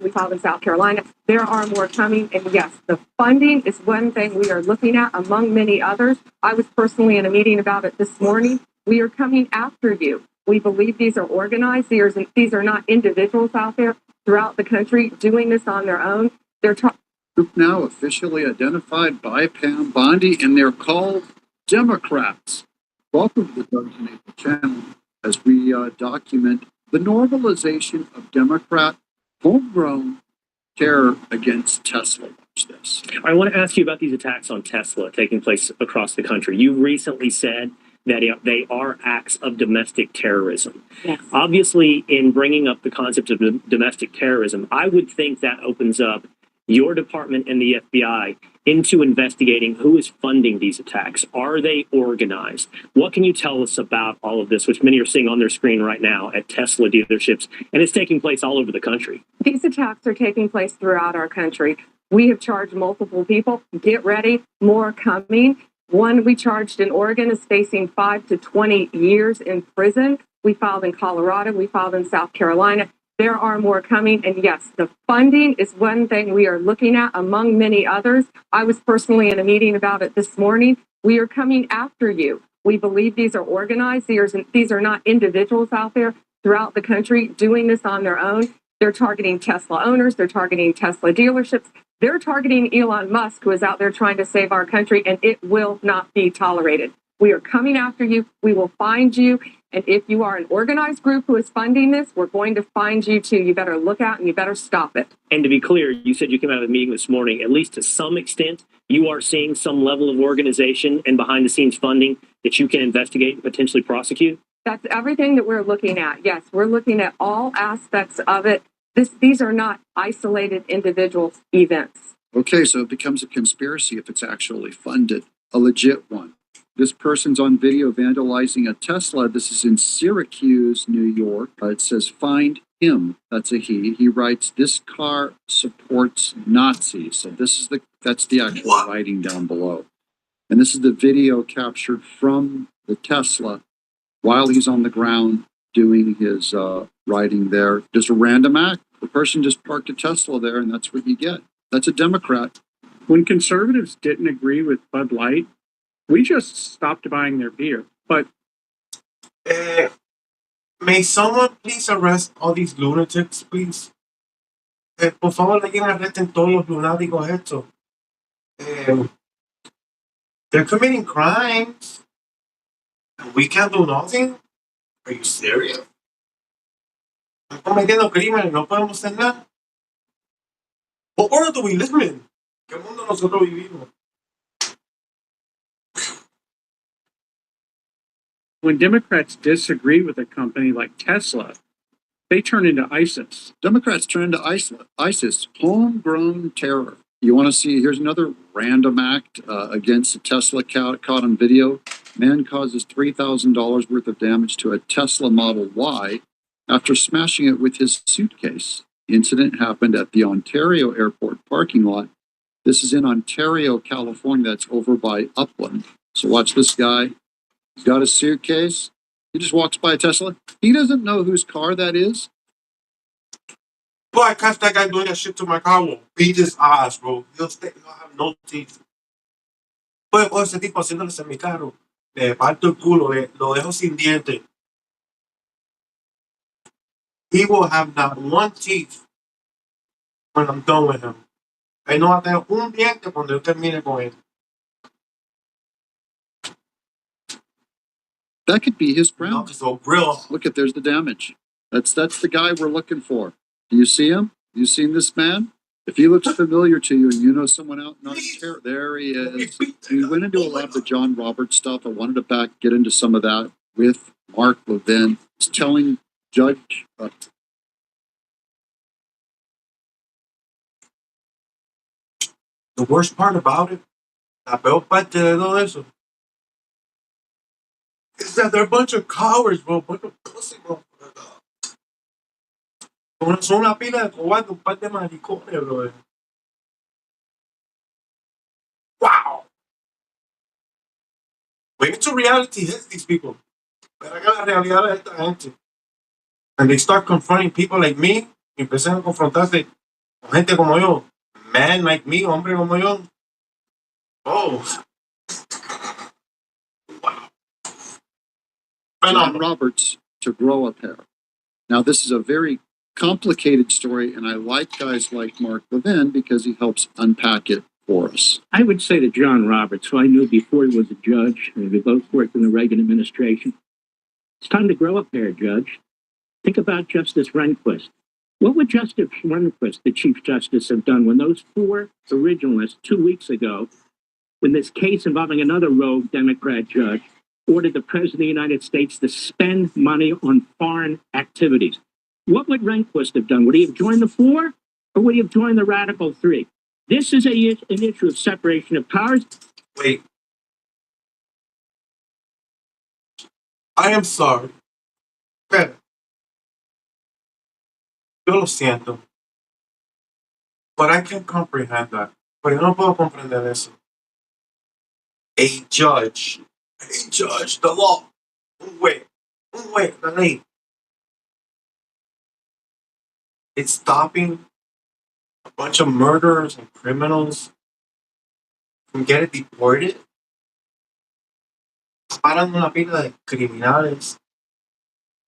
We filed in South Carolina. There are more coming. And yes, the funding is one thing we are looking at among many others. I was personally in a meeting about it this morning. We are coming after you. We believe these are organized. These are not individuals out there throughout the country doing this on their own. They're group now officially identified by Pam Bondi, and they're called DemonicRats. Welcome to the Drugs and Evil channel as we document the normalization of Democrat homegrown terror against Tesla. Watch this. I want to ask you about these attacks on Tesla taking place across the country. You recently said that they are acts of domestic terrorism. Yes. Obviously, in bringing up the concept of domestic terrorism, I would think that opens up your department and the FBI into investigating who is funding these attacks. Are they organized? What can you tell us about all of this, which many are seeing on their screen right now at Tesla dealerships, and it's taking place all over the country? These attacks are taking place throughout our country. We have charged multiple people. Get ready, more coming. One we charged in Oregon is facing 5 to 20 years in prison. We filed in Colorado. We filed in South Carolina. There are more coming. And yes, the funding is one thing we are looking at among many others. I was personally in a meeting about it this morning. We are coming after you. We believe these are organized. These are not individuals out there throughout the country doing this on their own. They're targeting Tesla owners. They're targeting Tesla dealerships. They're targeting Elon Musk, who is out there trying to save our country, and it will not be tolerated. We are coming after you. We will find you. And if you are an organized group who is funding this, we're going to find you too. You better look out and you better stop it. And to be clear, you said you came out of the meeting this morning, at least to some extent, you are seeing some level of organization and behind the scenes funding that you can investigate and potentially prosecute? That's everything that we're looking at. Yes, we're looking at all aspects of it. These are not isolated individual events. Okay, so it becomes a conspiracy if it's actually funded, a legit one. This person's on video vandalizing a Tesla. This is in Syracuse, New York. It says, find him. That's a he. He writes, this car supports Nazis. So that's the actual writing down below. And this is the video captured from the Tesla while he's on the ground doing his writing there. Just a random act. The person just parked a Tesla there, and that's what you get. That's a Democrat. When conservatives didn't agree with Bud Light, we just stopped buying their beer. But may someone please arrest all these lunatics, please? Por favor, alguien arresten todos los lunáticos estos. They're committing crimes. We can't do nothing? Are you serious? Están cometiendo crímenes, no podemos hacer nada. What world do we live in? ¿Qué mundo nosotros vivimos? when Democrats disagree with a company like Tesla, they turn into ISIS. Democrats turn into ISIS, homegrown terror. You want to see, here's another random act against a Tesla caught on video. Man causes $3,000 worth of damage to a Tesla Model Y after smashing it with his suitcase. The incident happened at the Ontario Airport parking lot. This is in Ontario, California. That's over by Upland. So watch this guy. He's got a suitcase. He just walks by a Tesla. He doesn't know whose car that is. Boy, I catch that guy doing that shit to my car, will beat his ass, bro. He'll have no teeth. Puede coger ese tipo haciéndole en mi carro. Le parto el culo, lo dejo sin diente. He will have not one teeth when I'm done with him. Él no va a tener un diente cuando yo termine con él. That could be his friend. No, so real. Look at, there's the damage. That's the guy we're looking for. Do you see him? You seen this man? If he looks familiar to you and you know someone out in Ontario, there he is. We went into a lot of the John Roberts stuff. I wanted to get into some of that with Mark Levin. He's telling Judge the worst part about it, la peor parte de todo eso, is that they're a bunch of cowards, bro. Bunch of pussy, bro. Son una pila de cobardes, un par de maricones, bro. Wow. Wait till reality hits these people. Pero que la realidad de esta gente. And they start confronting people like me. Y empiezan a confrontarse Gente como yo. Man like me, hombre como yo. Oh, wow. John Phenomenal. Roberts to grow a pair. Now, this is a very complicated story, and I like guys like Mark Levin because he helps unpack it for us. I would say to John Roberts, who I knew before he was a judge, and we both worked in the Reagan administration, it's time to grow up there, Judge. Think about Justice Rehnquist. What would Justice Rehnquist, the Chief Justice, have done when those 4 originalists 2 weeks ago, when this case involving another rogue Democrat judge, ordered the President of the United States to spend money on foreign activities? What would Rehnquist have done? Would he have joined the 4 or would he have joined the Radical 3? This is an issue of separation of powers. Wait. I am sorry. Pero, yo lo siento. But I can comprehend that. Pero yo no puedo comprender eso. A judge, the law. Un juez, la ley. It's stopping a bunch of murderers and criminals from getting deported. Parando una pila de criminales,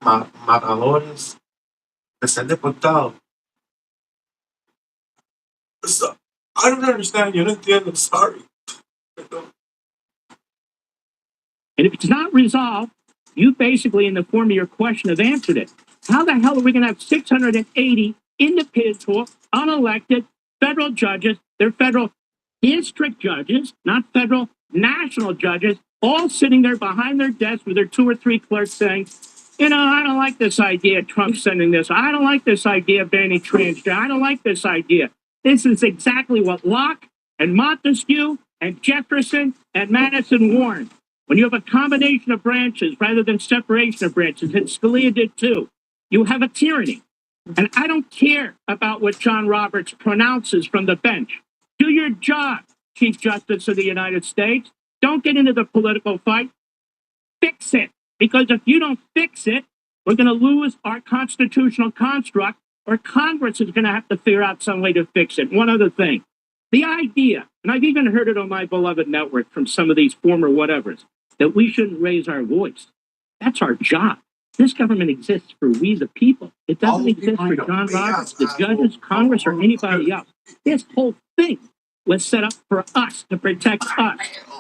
matadores, de ser deportados. So, I don't understand. Yo no entiendo. Sorry. And if it's not resolved, you basically, in the form of your question, have answered it. How the hell are we going to have 680 individual, unelected federal judges? They're federal district judges, not federal national judges, all sitting there behind their desks with their 2 or 3 clerks saying, you know, I don't like this idea of Trump sending this. I don't like this idea of banning transgender. I don't like this idea. This is exactly what Locke and Montesquieu and Jefferson and Madison warned. When you have a combination of branches rather than separation of branches, and Scalia did too, you have a tyranny. And I don't care about what John Roberts pronounces from the bench. Do your job, Chief Justice of the United States. Don't get into the political fight. Fix it. Because if you don't fix it, we're going to lose our constitutional construct, or Congress is going to have to figure out some way to fix it. One other thing. The idea, and I've even heard it on my beloved network from some of these former whatevers, that we shouldn't raise our voice. That's our job. This government exists for we the people. It doesn't exist for John Roberts, the judges, Congress, or anybody else. This whole thing was set up for us, to protect us.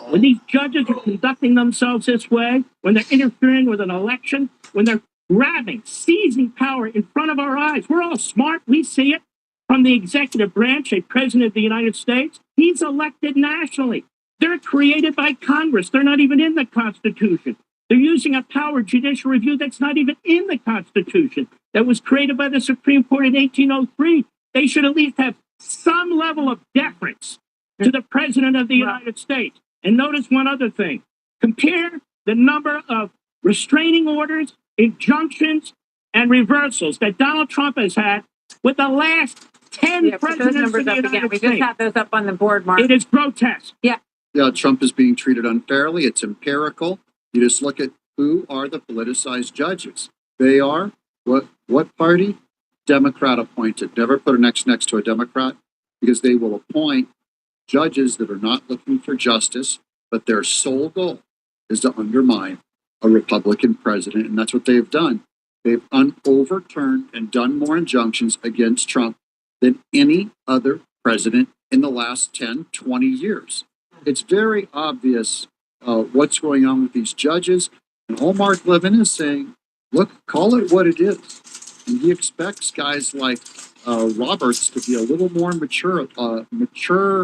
When these judges are conducting themselves this way, when they're interfering with an election, when they're grabbing, seizing power in front of our eyes, we're all smart. We see it. From the executive branch, a president of the United States, he's elected nationally. They're created by Congress. They're not even in the Constitution. They're using a power, judicial review, that's not even in the Constitution, that was created by the Supreme Court in 1803. They should at least have some level of deference to the President of the United States. And notice one other thing. Compare the number of restraining orders, injunctions, and reversals that Donald Trump has had with the last 10 presidents of the United States. We just have those up on the board, Mark. It is grotesque. Yeah, Trump is being treated unfairly. It's empirical. You just look at who are the politicized judges. They are what party? Democrat appointed. Never put an X next to a Democrat, because they will appoint judges that are not looking for justice, but their sole goal is to undermine a Republican president, and that's what they've done. They've overturned and done more injunctions against Trump than any other president in the last 10, 20 years. It's very obvious what's going on with these judges. And all Mark Levin is saying, look, call it what it is. And he expects guys like Roberts to be a little more mature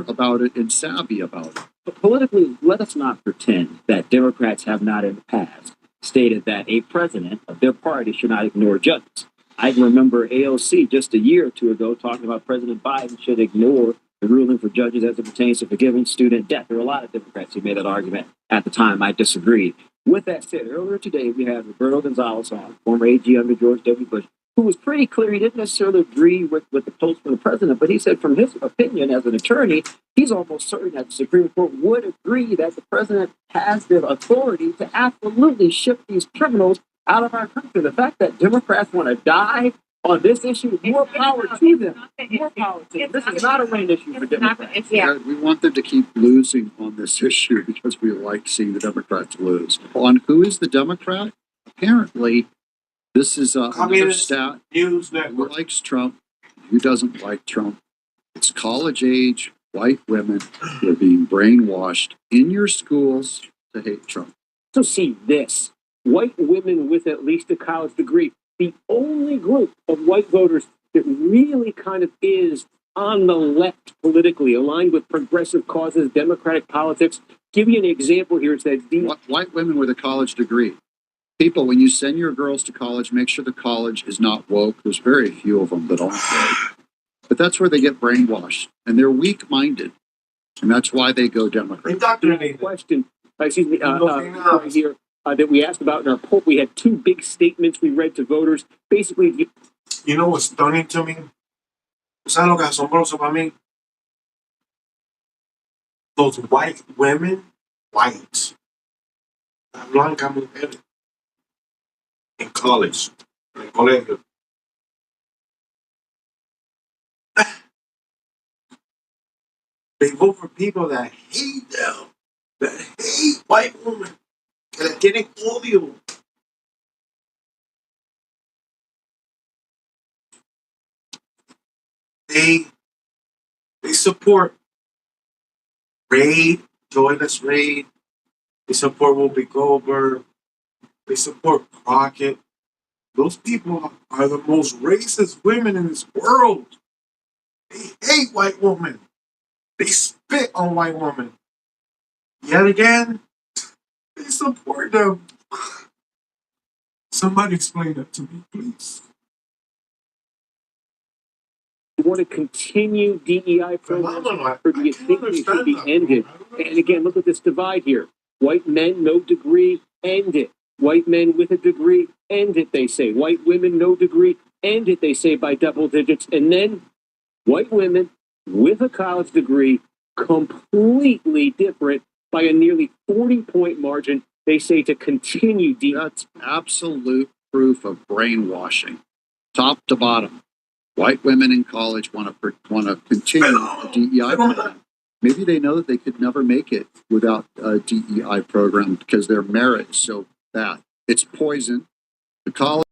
about it and savvy about it. But politically, let us not pretend that Democrats have not in the past stated that a president of their party should not ignore judges. I can remember AOC just a year or two ago talking about President Biden should ignore the ruling for judges as it pertains to forgiving student debt. There were a lot of Democrats who made that argument at the time. I disagreed. With that said, earlier today we had Roberto Gonzalez on, former AG under George W. Bush, who was pretty clear. He didn't necessarily agree with the post from the president, but he said from his opinion as an attorney, he's almost certain that the Supreme Court would agree that the president has the authority to absolutely ship these criminals out of our country. The fact that Democrats want to die On this issue, more power to them. More power to them. This is not a rain issue for Democrats. We want them to keep losing on this issue because we like seeing the Democrats lose. On who is the Democrat? Apparently, this is another Communist stat. News Who Network. likes Trump? Who doesn't like Trump? It's college-age white women who are being brainwashed in your schools to hate Trump. So see this. White women with at least a college degree, the only group of white voters that really kind of is on the left politically, aligned with progressive causes, democratic politics. Give you an example here. It's that White women with a college degree. People, when you send your girls to college, make sure the college is not woke. There's very few of them that aren't woke. But that's where they get brainwashed, and they're weak-minded, and that's why they go Democrat. Indoctrinated. question, right here, that we asked about in our poll. We had two big statements we read to voters. Basically, You know what's stunning to me? ¿Sabes lo que es asombroso para mí? Those white women, white, la blanca mujer, in college, en el colegio. They vote for people that hate them, that hate white women, que le tienen odio. They support Raid, Joyless Raid. They support Whoopi Goldberg. They support Crockett. Those people are the most racist women in this world. They hate white women. They spit on white women. Yet again, they support them. Somebody explain that to me, please. you want to continue DEI programs, or do you think they should be ended? And again, look at this divide here. White men, no degree, end it. White men with a degree, end it, they say. White women, no degree, end it, they say, by double digits. And then white women with a college degree, completely different by a nearly 40-point margin, they say, to continue DEI. That's absolute proof of brainwashing, top to bottom. White women in college want to continue a DEI program. Maybe they know that they could never make it without a DEI program because their merit is so bad. It's poison. The college